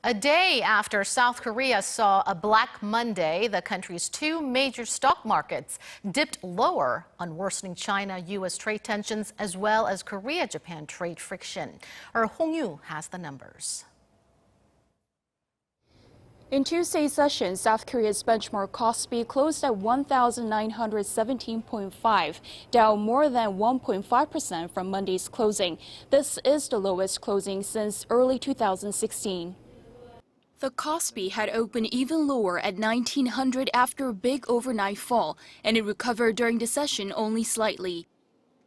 A day after South Korea saw a Black Monday, the country's two major stock markets dipped lower on worsening China-U.S. trade tensions as well as Korea-Japan trade friction. Our Hong Yoo has the numbers. In Tuesday's session, South Korea's benchmark KOSPI closed at 1,917.5, down more than 1.5% from Monday's closing. This is the lowest closing since early 2016. The KOSPI had opened even lower at 1,900 after a big overnight fall, and it recovered during the session only slightly.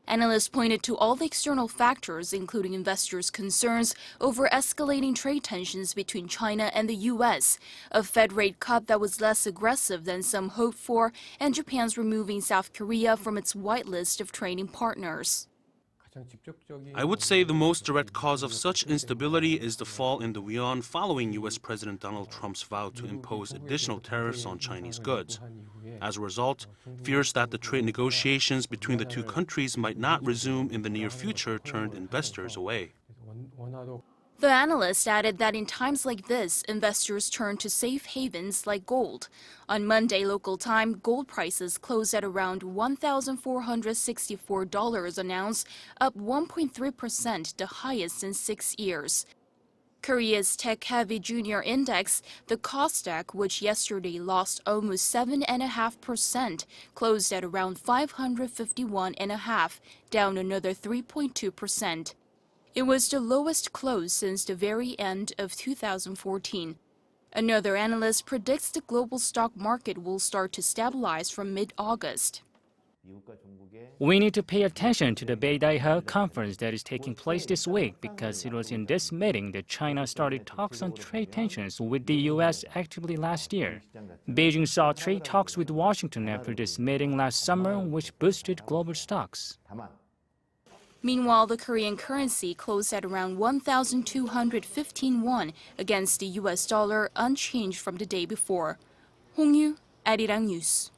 Analysts pointed to all the external factors, including investors' concerns over escalating trade tensions between China and the U.S., a Fed rate cut that was less aggressive than some hoped for, and Japan's removing South Korea from its whitelist of trading partners. I would say the most direct cause of such instability is the fall in the yuan following U.S. President Donald Trump's vow to impose additional tariffs on Chinese goods. As a result, fears that the trade negotiations between the two countries might not resume in the near future turned investors away. The analyst added that in times like this, investors turn to safe havens like gold. On Monday local time, gold prices closed at around $1,464 an ounce, up 1.3%, the highest in 6 years. Korea's tech-heavy junior index, the KOSDAK, which yesterday lost almost 7.5%, closed at around 551.5, down another 3.2%. It was the lowest close since the very end of 2014. Another analyst predicts the global stock market will start to stabilize from mid-August. We need to pay attention to the Beidaihe conference that is taking place this week because it was in this meeting that China started talks on trade tensions with the U.S. actively last year. Beijing saw trade talks with Washington after this meeting last summer, which boosted global stocks. Meanwhile, the Korean currency closed at around 1,215 won against the U.S. dollar, unchanged from the day before. Hong Yoo, Arirang News.